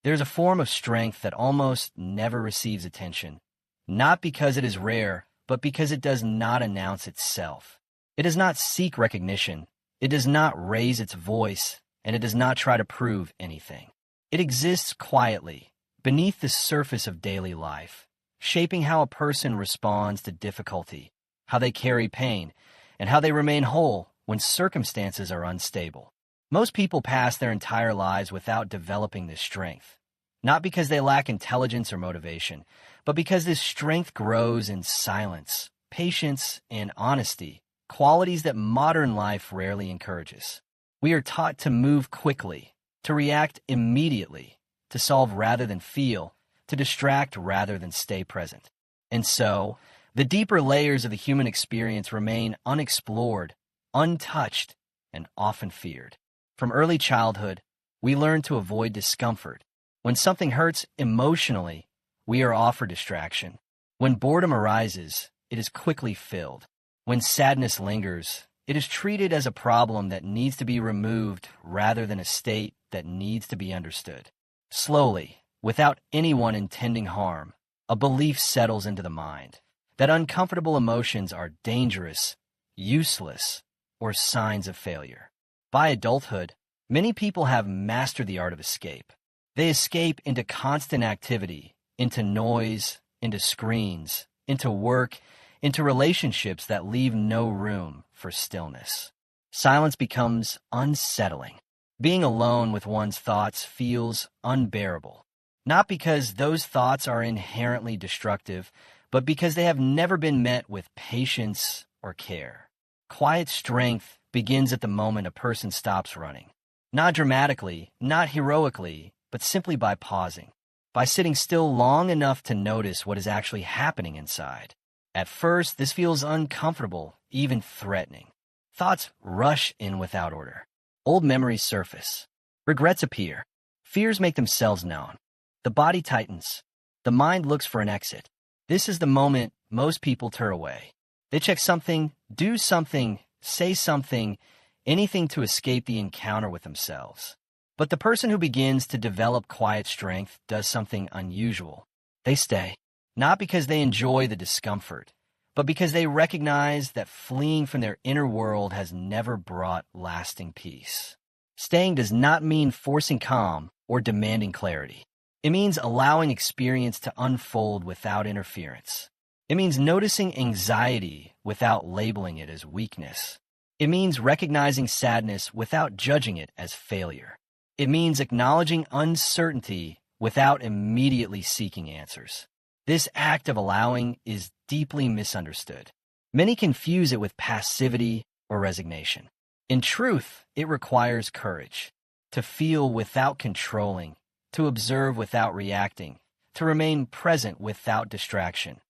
There's a form of strength that almost never receives attention, not because it is rare, but because it does not announce itself. It does not seek recognition, it does not raise its voice, and it does not try to prove anything. It exists quietly, beneath the surface of daily life, shaping how a person responds to difficulty, how they carry pain, and how they remain whole when circumstances are unstable. Most people pass their entire lives without developing this strength, not because they lack intelligence or motivation, but because this strength grows in silence, patience, and honesty, qualities that modern life rarely encourages. We are taught to move quickly, to react immediately, to solve rather than feel, to distract rather than stay present. And so, the deeper layers of the human experience remain unexplored, untouched, and often feared. From early childhood, we learn to avoid discomfort. When something hurts emotionally, we are offered distraction. When boredom arises, it is quickly filled. When sadness lingers, it is treated as a problem that needs to be removed rather than a state that needs to be understood. Slowly, without anyone intending harm, a belief settles into the mind that uncomfortable emotions are dangerous, useless, or signs of failure. By adulthood, many people have mastered the art of escape. They escape into constant activity, into noise, into screens, into work, into relationships that leave no room for stillness. Silence becomes unsettling. Being alone with one's thoughts feels unbearable, not because those thoughts are inherently destructive, but because they have never been met with patience or care. Quiet strength begins at the moment a person stops running. Not dramatically, not heroically, but simply by pausing, by sitting still long enough to notice what is actually happening inside. At first, this feels uncomfortable, even threatening. Thoughts rush in without order. Old memories surface. Regrets appear. Fears make themselves known. The body tightens. The mind looks for an exit. This is the moment most people turn away. They check something, do something, say something, anything to escape the encounter with themselves. But the person who begins to develop quiet strength does something unusual. They stay, not because they enjoy the discomfort, but because they recognize that fleeing from their inner world has never brought lasting peace. Staying does not mean forcing calm or demanding clarity. It means allowing experience to unfold without interference. It means noticing anxiety without labeling it as weakness. It means recognizing sadness without judging it as failure. It means acknowledging uncertainty without immediately seeking answers. This act of allowing is deeply misunderstood. Many confuse it with passivity or resignation. In truth, it requires courage to feel without controlling, to observe without reacting, to remain present without distraction.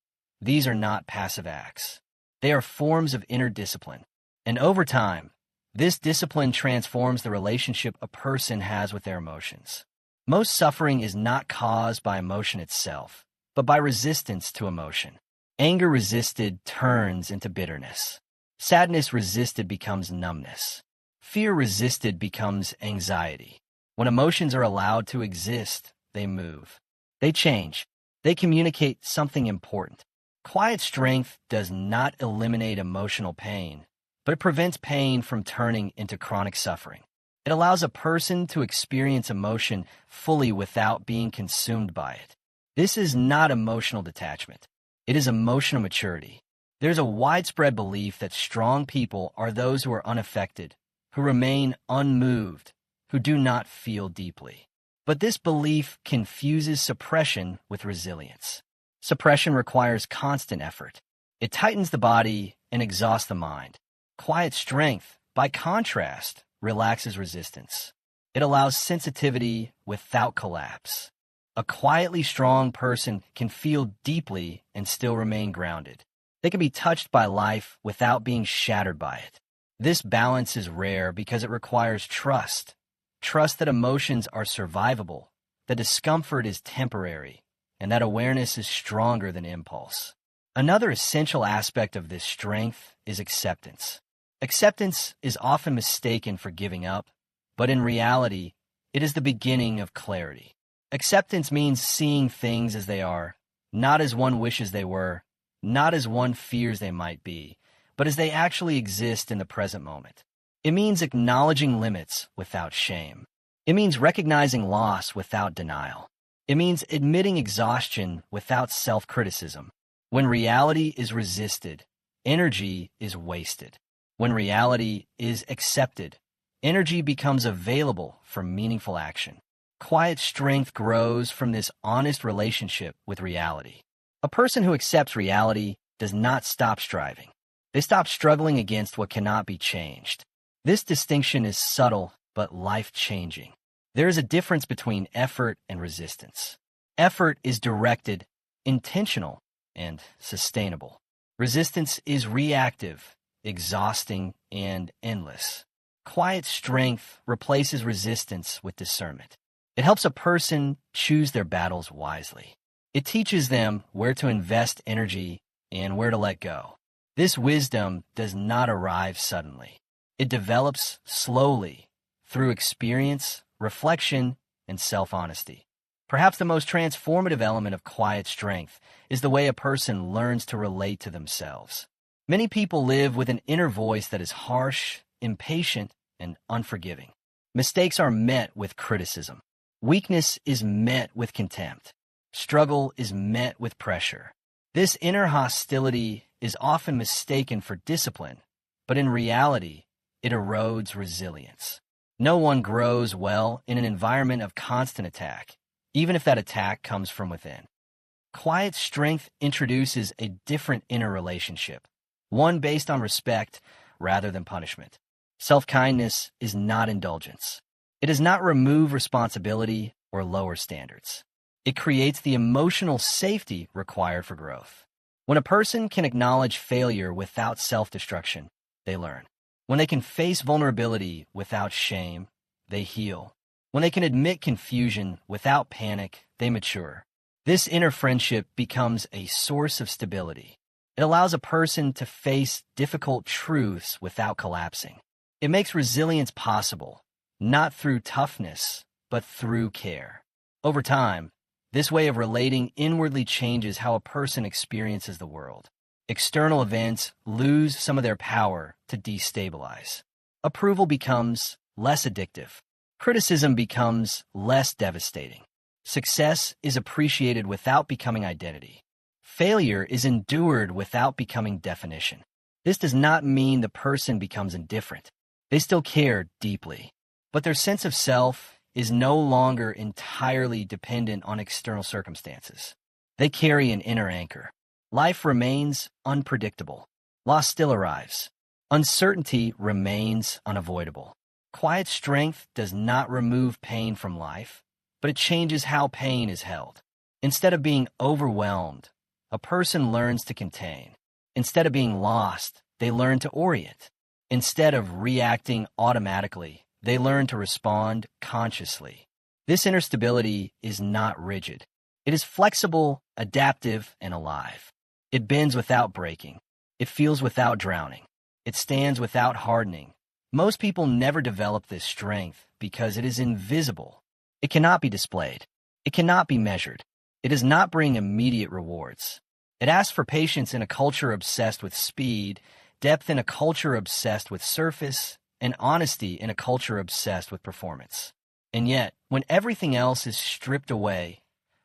These are not passive acts. They are forms of inner discipline. And over time, this discipline transforms the relationship a person has with their emotions. Most suffering is not caused by emotion itself, but by resistance to emotion. Anger resisted turns into bitterness. Sadness resisted becomes numbness. Fear resisted becomes anxiety. When emotions are allowed to exist, they move. They change. They communicate something important. Quiet strength does not eliminate emotional pain, but it prevents pain from turning into chronic suffering. It allows a person to experience emotion fully without being consumed by it. This is not emotional detachment. It is emotional maturity. There's a widespread belief that strong people are those who are unaffected, who remain unmoved, who do not feel deeply. But this belief confuses suppression with resilience. Suppression requires constant effort. It tightens the body and exhausts the mind. Quiet strength, by contrast, relaxes resistance. It allows sensitivity without collapse. A quietly strong person can feel deeply and still remain grounded. They can be touched by life without being shattered by it. This balance is rare because it requires trust. Trust that emotions are survivable, that discomfort is temporary, and that awareness is stronger than impulse. Another essential aspect of this strength is acceptance. Acceptance is often mistaken for giving up, but in reality, it is the beginning of clarity. Acceptance means seeing things as they are, not as one wishes they were, not as one fears they might be, but as they actually exist in the present moment. It means acknowledging limits without shame. It means recognizing loss without denial. It means admitting exhaustion without self-criticism. When reality is resisted, energy is wasted. When reality is accepted, energy becomes available for meaningful action. Quiet strength grows from this honest relationship with reality. A person who accepts reality does not stop striving. They stop struggling against what cannot be changed. This distinction is subtle but life-changing. There is a difference between effort and resistance. Effort is directed, intentional, and sustainable. Resistance is reactive, exhausting, and endless. Quiet strength replaces resistance with discernment. It helps a person choose their battles wisely. It teaches them where to invest energy and where to let go. This wisdom does not arrive suddenly. It develops slowly through experience, reflection, and self-honesty. Perhaps the most transformative element of quiet strength is the way a person learns to relate to themselves. Many people live with an inner voice that is harsh, impatient, and unforgiving. Mistakes are met with criticism. Weakness is met with contempt. Struggle is met with pressure. This inner hostility is often mistaken for discipline, but in reality, it erodes resilience. No one grows well in an environment of constant attack, even if that attack comes from within. Quiet strength introduces a different inner relationship, one based on respect rather than punishment. Self-kindness is not indulgence. It does not remove responsibility or lower standards. It creates the emotional safety required for growth. When a person can acknowledge failure without self-destruction, they learn. When they can face vulnerability without shame, they heal. When they can admit confusion without panic, they mature. This inner friendship becomes a source of stability. It allows a person to face difficult truths without collapsing. It makes resilience possible, not through toughness, but through care. Over time, this way of relating inwardly changes how a person experiences the world. External events lose some of their power to destabilize. Approval becomes less addictive. Criticism becomes less devastating. Success is appreciated without becoming identity. Failure is endured without becoming definition. This does not mean the person becomes indifferent. They still care deeply, but their sense of self is no longer entirely dependent on external circumstances. They carry an inner anchor. Life remains unpredictable. Loss still arrives. Uncertainty remains unavoidable. Quiet strength does not remove pain from life, but it changes how pain is held. Instead of being overwhelmed, a person learns to contain. Instead of being lost, they learn to orient. Instead of reacting automatically, they learn to respond consciously. This inner stability is not rigid. It is flexible, adaptive, and alive. It bends without breaking. It feels without drowning. It stands without hardening. Most people never develop this strength because it is invisible. It cannot be displayed. It cannot be measured. It does not bring immediate rewards. It asks for patience in a culture obsessed with speed, depth in a culture obsessed with surface, and honesty in a culture obsessed with performance. And yet, when everything else is stripped away,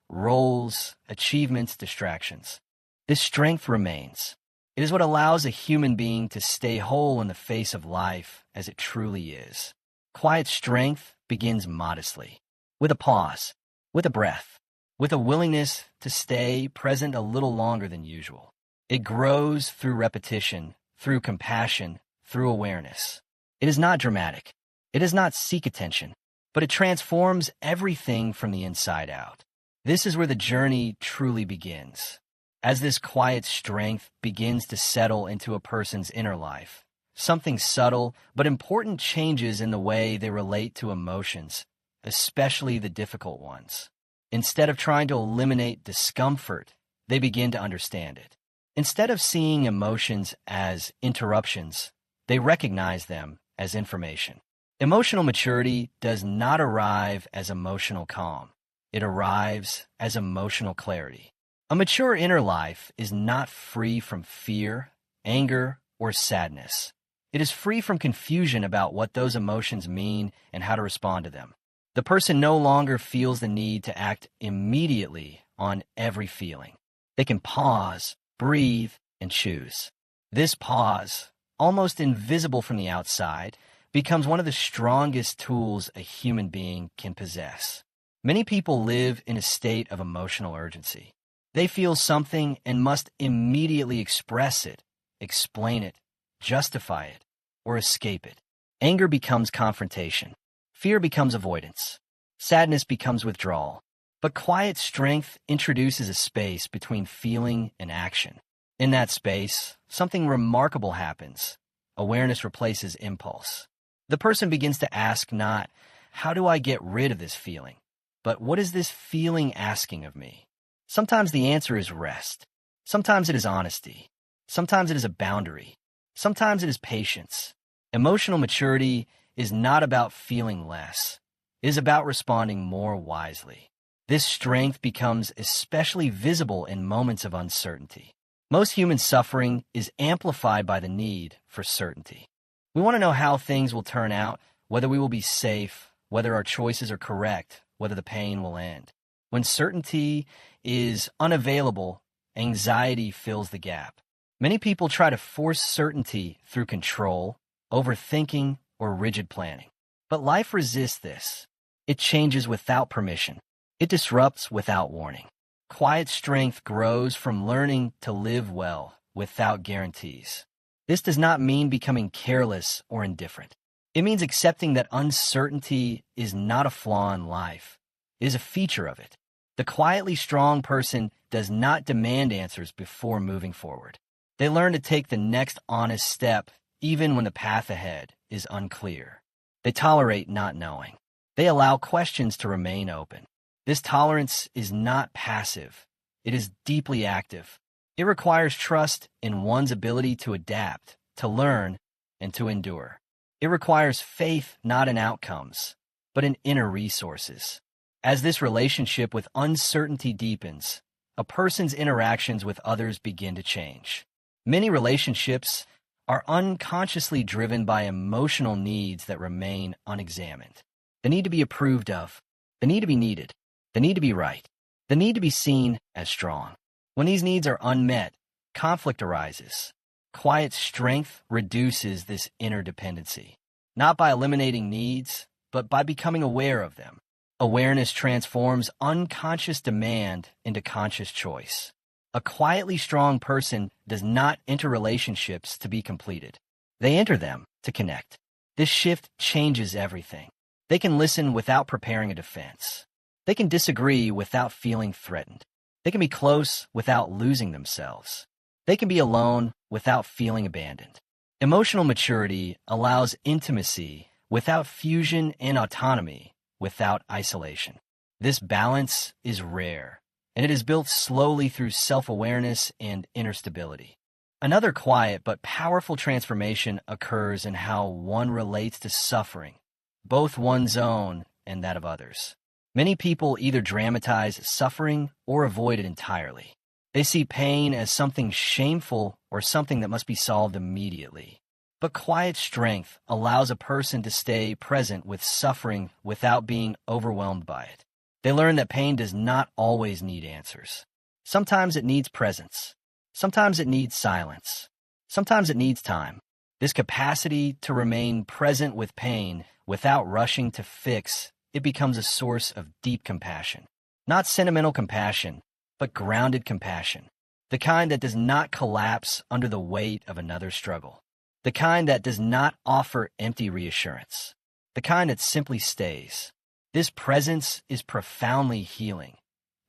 roles, achievements, distractions, this strength remains. It is what allows a human being to stay whole in the face of life as it truly is. Quiet strength begins modestly, with a pause, with a breath, with a willingness to stay present a little longer than usual. It grows through repetition, through compassion, through awareness. It is not dramatic. It does not seek attention, but it transforms everything from the inside out. This is where the journey truly begins. As this quiet strength begins to settle into a person's inner life, something subtle but important changes in the way they relate to emotions, especially the difficult ones. Instead of trying to eliminate discomfort, they begin to understand it. Instead of seeing emotions as interruptions, they recognize them as information. Emotional maturity does not arrive as emotional calm. it arrives as emotional clarity. A mature inner life is not free from fear, anger, or sadness. It is free from confusion about what those emotions mean and how to respond to them. The person no longer feels the need to act immediately on every feeling. They can pause, breathe, and choose. This pause, almost invisible from the outside, becomes one of the strongest tools a human being can possess. Many people live in a state of emotional urgency. They feel something and must immediately express it, explain it, justify it, or escape it. Anger becomes confrontation. Fear becomes avoidance. Sadness becomes withdrawal. But quiet strength introduces a space between feeling and action. In that space, something remarkable happens. Awareness replaces impulse. The person begins to ask not, how do I get rid of this feeling? But what is this feeling asking of me? Sometimes the answer is rest. Sometimes it is honesty. Sometimes it is a boundary. Sometimes it is patience. Emotional maturity is not about feeling less. It is about responding more wisely. This strength becomes especially visible in moments of uncertainty. Most human suffering is amplified by the need for certainty. We want to know how things will turn out, whether we will be safe, whether our choices are correct, whether the pain will end. When certainty is unavailable, anxiety fills the gap. Many people try to force certainty through control, overthinking, or rigid planning. But life resists this. It changes without permission. It disrupts without warning. Quiet strength grows from learning to live well without guarantees. This does not mean becoming careless or indifferent. It means accepting that uncertainty is not a flaw in life. It is a feature of it. The quietly strong person does not demand answers before moving forward. They learn to take the next honest step even when the path ahead is unclear. They tolerate not knowing. They allow questions to remain open. This tolerance is not passive. It is deeply active. It requires trust in one's ability to adapt, to learn, and to endure. It requires faith not in outcomes, but in inner resources. As this relationship with uncertainty deepens, a person's interactions with others begin to change. Many relationships are unconsciously driven by emotional needs that remain unexamined. The need to be approved of, the need to be needed, the need to be right, the need to be seen as strong. When these needs are unmet, conflict arises. Quiet strength reduces this interdependency, not by eliminating needs, but by becoming aware of them. Awareness transforms unconscious demand into conscious choice. A quietly strong person does not enter relationships to be completed. They enter them to connect. This shift changes everything. They can listen without preparing a defense. They can disagree without feeling threatened. They can be close without losing themselves. They can be alone without feeling abandoned. Emotional maturity allows intimacy without fusion and autonomy without isolation. This balance is rare, and it is built slowly through self-awareness and inner stability. Another quiet but powerful transformation occurs in how one relates to suffering, both one's own and that of others. Many people either dramatize suffering or avoid it entirely. They see pain as something shameful or something that must be solved immediately. But quiet strength allows a person to stay present with suffering without being overwhelmed by it. They learn that pain does not always need answers. Sometimes it needs presence. Sometimes it needs silence. Sometimes it needs time. This capacity to remain present with pain without rushing to fix, it becomes a source of deep compassion. Not sentimental compassion, but grounded compassion. The kind that does not collapse under the weight of another struggle. The kind that does not offer empty reassurance. The kind that simply stays. This presence is profoundly healing,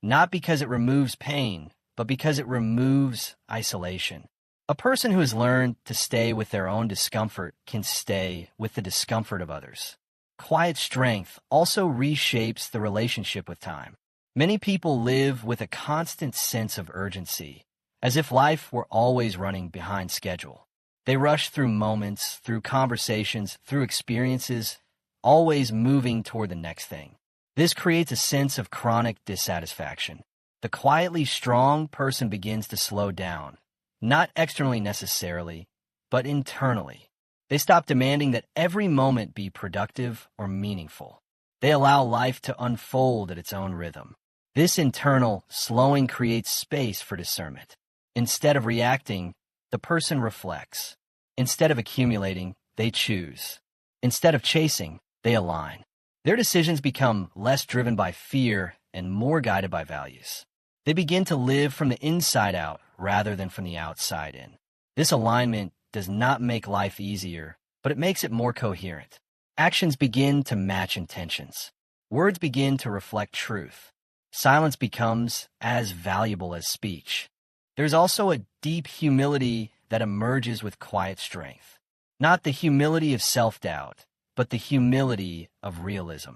not because it removes pain, but because it removes isolation. A person who has learned to stay with their own discomfort can stay with the discomfort of others. Quiet strength also reshapes the relationship with time. Many people live with a constant sense of urgency, as if life were always running behind schedule. They rush through moments, through conversations, through experiences, always moving toward the next thing. This creates a sense of chronic dissatisfaction. The quietly strong person begins to slow down, not externally necessarily, but internally. They stop demanding that every moment be productive or meaningful. They allow life to unfold at its own rhythm. This internal slowing creates space for discernment. Instead of reacting, the person reflects. Instead of accumulating, they choose. Instead of chasing, they align. Their decisions become less driven by fear and more guided by values. They begin to live from the inside out rather than from the outside in. This alignment does not make life easier, but it makes it more coherent. Actions begin to match intentions. Words begin to reflect truth. Silence becomes as valuable as speech. There's also a deep humility that emerges with quiet strength. Not the humility of self-doubt, but the humility of realism.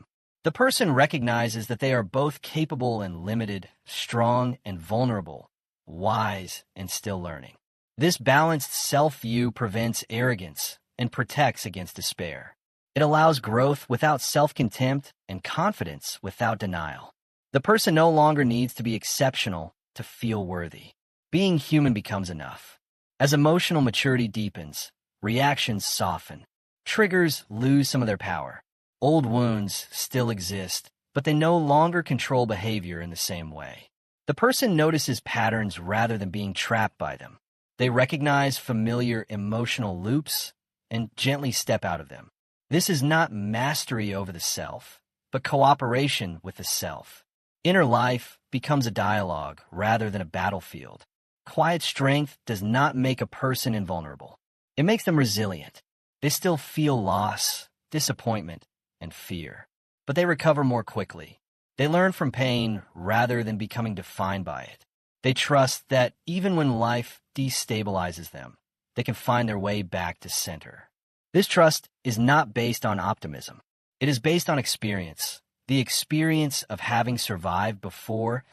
The person recognizes that they are both capable and limited, strong and vulnerable, wise and still learning. This balanced self-view prevents arrogance and protects against despair. It allows growth without self-contempt and confidence without denial. The person no longer needs to be exceptional to feel worthy. Being human becomes enough. As emotional maturity deepens, reactions soften. Triggers lose some of their power. Old wounds still exist, but they no longer control behavior in the same way. The person notices patterns rather than being trapped by them. They recognize familiar emotional loops and gently step out of them. This is not mastery over the self, but cooperation with the self. Inner life becomes a dialogue rather than a battlefield. Quiet strength does not make a person invulnerable. It makes them resilient. They still feel loss, disappointment, and fear, but they recover more quickly. They learn from pain rather than becoming defined by it. They trust that even when life destabilizes them, they can find their way back to center. This trust is not based on optimism. It is based on experience, the experience of having survived before,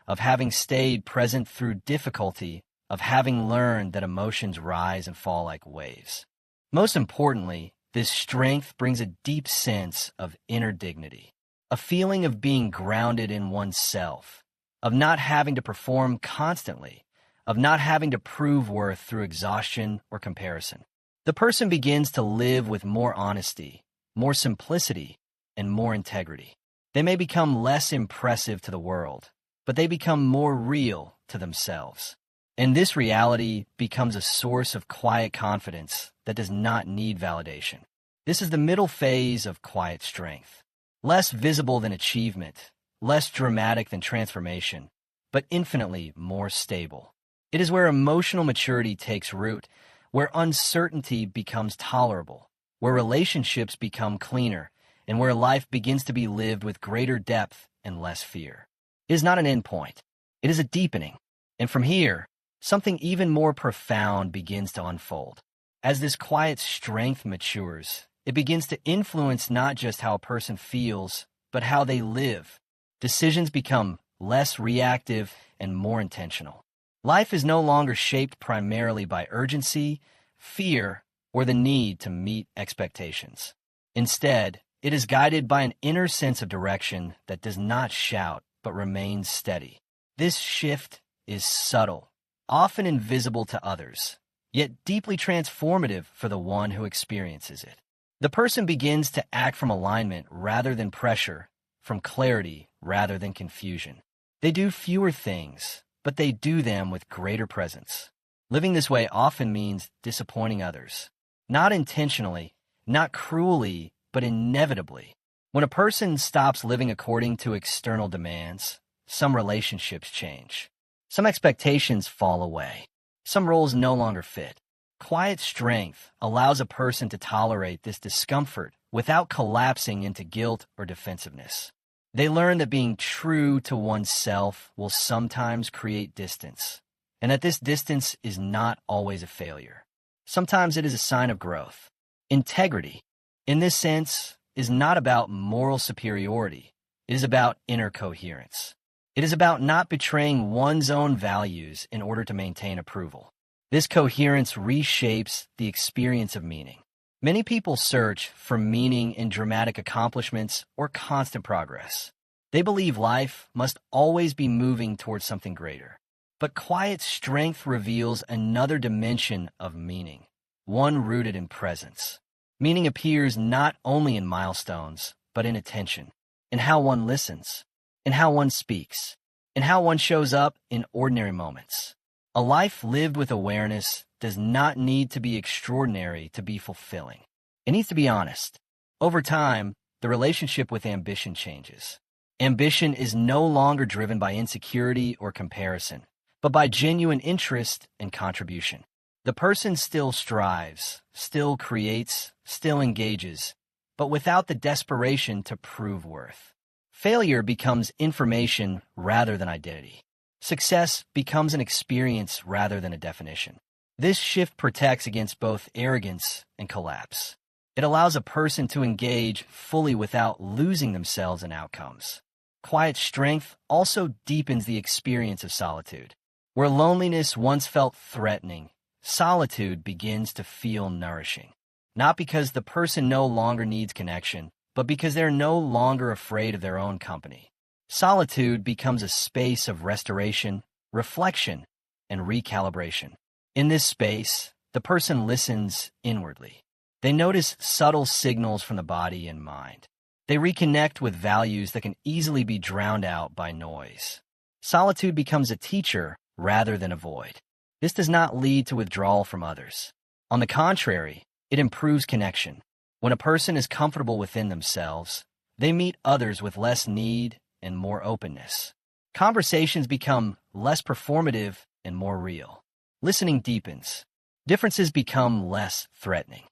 of having stayed present through difficulty, of having learned that emotions rise and fall like waves. Most importantly, this strength brings a deep sense of inner dignity, a feeling of being grounded in oneself, of not having to perform constantly, of not having to prove worth through exhaustion or comparison. The person begins to live with more honesty, more simplicity, and more integrity. They may become less impressive to the world, but they become more real to themselves. And this reality becomes a source of quiet confidence that does not need validation. This is the middle phase of quiet strength. Less visible than achievement, less dramatic than transformation, but infinitely more stable. It is where emotional maturity takes root, where uncertainty becomes tolerable, where relationships become cleaner, and where life begins to be lived with greater depth and less fear. It is not an endpoint. It is a deepening. And from here, something even more profound begins to unfold. As this quiet strength matures, it begins to influence not just how a person feels, but how they live. Decisions become less reactive and more intentional. Life is no longer shaped primarily by urgency, fear, or the need to meet expectations. Instead, it is guided by an inner sense of direction that does not shout but remains steady. This shift is subtle, often invisible to others, yet deeply transformative for the one who experiences it. The person begins to act from alignment rather than pressure, from clarity rather than confusion. They do fewer things, but they do them with greater presence. Living this way often means disappointing others. Not intentionally, not cruelly, but inevitably. When a person stops living according to external demands, some relationships change. Some expectations fall away. Some roles no longer fit. Quiet strength allows a person to tolerate this discomfort without collapsing into guilt or defensiveness. They learn that being true to oneself will sometimes create distance, and that this distance is not always a failure. Sometimes it is a sign of growth. Integrity, in this sense, is not about moral superiority. It is about inner coherence. It is about not betraying one's own values in order to maintain approval. This coherence reshapes the experience of meaning. Many people search for meaning in dramatic accomplishments or constant progress. They believe life must always be moving towards something greater. But quiet strength reveals another dimension of meaning, one rooted in presence. Meaning appears not only in milestones, but in attention, in how one listens, in how one speaks, in how one shows up in ordinary moments. A life lived with awareness does not need to be extraordinary to be fulfilling. It needs to be honest. Over time, the relationship with ambition changes. Ambition is no longer driven by insecurity or comparison, but by genuine interest and contribution. The person still strives, still creates, still engages, but without the desperation to prove worth. Failure becomes information rather than identity. Success becomes an experience rather than a definition. This shift protects against both arrogance and collapse. It allows a person to engage fully without losing themselves in outcomes. Quiet strength also deepens the experience of solitude. Where loneliness once felt threatening, solitude begins to feel nourishing. Not because the person no longer needs connection, but because they're no longer afraid of their own company. Solitude becomes a space of restoration, reflection, and recalibration. In this space, the person listens inwardly. They notice subtle signals from the body and mind. They reconnect with values that can easily be drowned out by noise. Solitude becomes a teacher rather than a void. This does not lead to withdrawal from others. On the contrary, it improves connection. When a person is comfortable within themselves, they meet others with less need and more openness. Conversations become less performative and more real. Listening deepens. Differences become less threatening.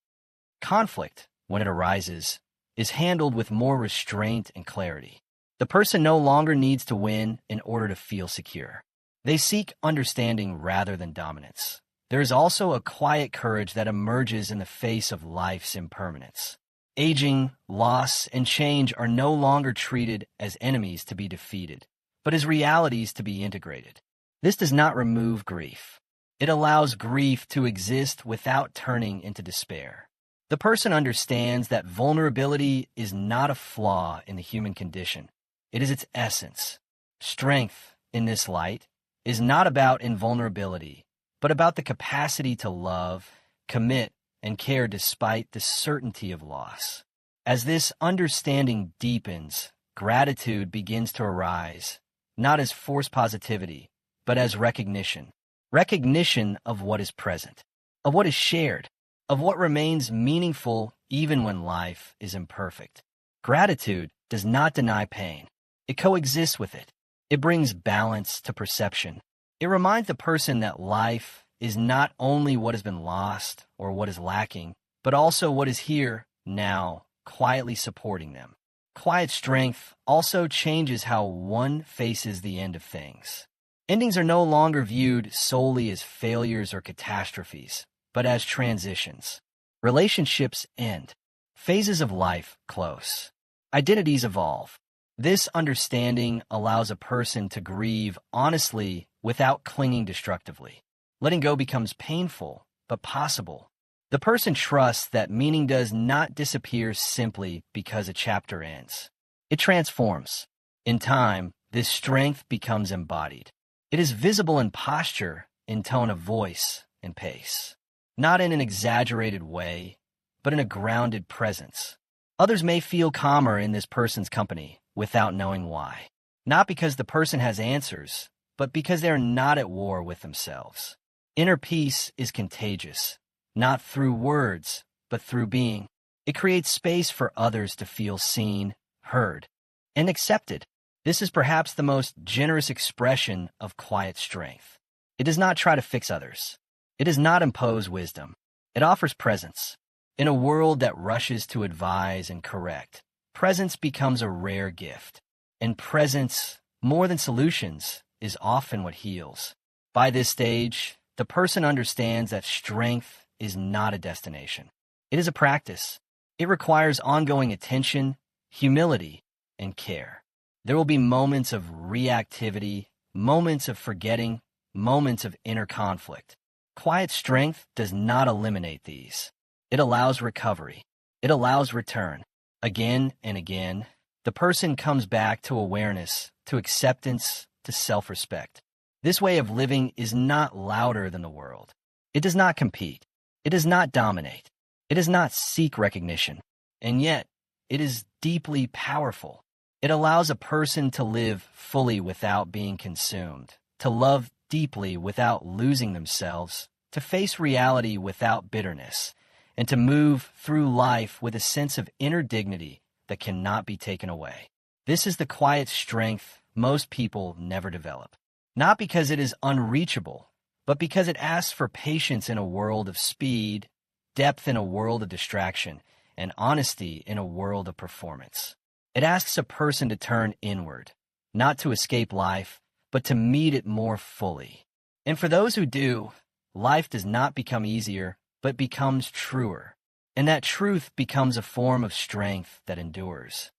Conflict, when it arises, is handled with more restraint and clarity. The person no longer needs to win in order to feel secure. They seek understanding rather than dominance. There is also a quiet courage that emerges in the face of life's impermanence. Aging, loss, and change are no longer treated as enemies to be defeated, but as realities to be integrated. This does not remove grief. It allows grief to exist without turning into despair. The person understands that vulnerability is not a flaw in the human condition. It is its essence. Strength, in this light, is not about invulnerability, but about the capacity to love, commit, and care despite the certainty of loss. As this understanding deepens, gratitude begins to arise, not as forced positivity, but as recognition. Recognition of what is present, of what is shared, of what remains meaningful even when life is imperfect. Gratitude does not deny pain. It coexists with it. It brings balance to perception. It reminds the person that life is not only what has been lost or what is lacking, but also what is here, now, quietly supporting them. Quiet strength also changes how one faces the end of things. Endings are no longer viewed solely as failures or catastrophes, but as transitions. Relationships end. Phases of life close. Identities evolve. This understanding allows a person to grieve honestly without clinging destructively. Letting go becomes painful, but possible. The person trusts that meaning does not disappear simply because a chapter ends. It transforms. In time, this strength becomes embodied. It is visible in posture, in tone of voice, and pace. Not in an exaggerated way, but in a grounded presence. Others may feel calmer in this person's company without knowing why. Not because the person has answers, but because they are not at war with themselves. Inner peace is contagious, not through words, but through being. It creates space for others to feel seen, heard, and accepted. This is perhaps the most generous expression of quiet strength. It does not try to fix others. It does not impose wisdom. It offers presence. In a world that rushes to advise and correct, presence becomes a rare gift. And presence, more than solutions, is often what heals. By this stage, the person understands that strength is not a destination. It is a practice. It requires ongoing attention, humility, and care. There will be moments of reactivity, moments of forgetting, moments of inner conflict. Quiet strength does not eliminate these. It allows recovery. It allows return. Again and again, The person comes back to awareness, to acceptance, to self-respect. This way of living is not louder than the world. It does not compete. It does not dominate. It does not seek recognition. And yet, it is deeply powerful. It allows a person to live fully without being consumed, to love deeply without losing themselves, to face reality without bitterness, and to move through life with a sense of inner dignity that cannot be taken away. This is the quiet strength most people never develop. Not because it is unreachable, but because it asks for patience in a world of speed, depth in a world of distraction, and honesty in a world of performance. It asks a person to turn inward, not to escape life, but to meet it more fully. And for those who do, life does not become easier, but becomes truer. And that truth becomes a form of strength that endures.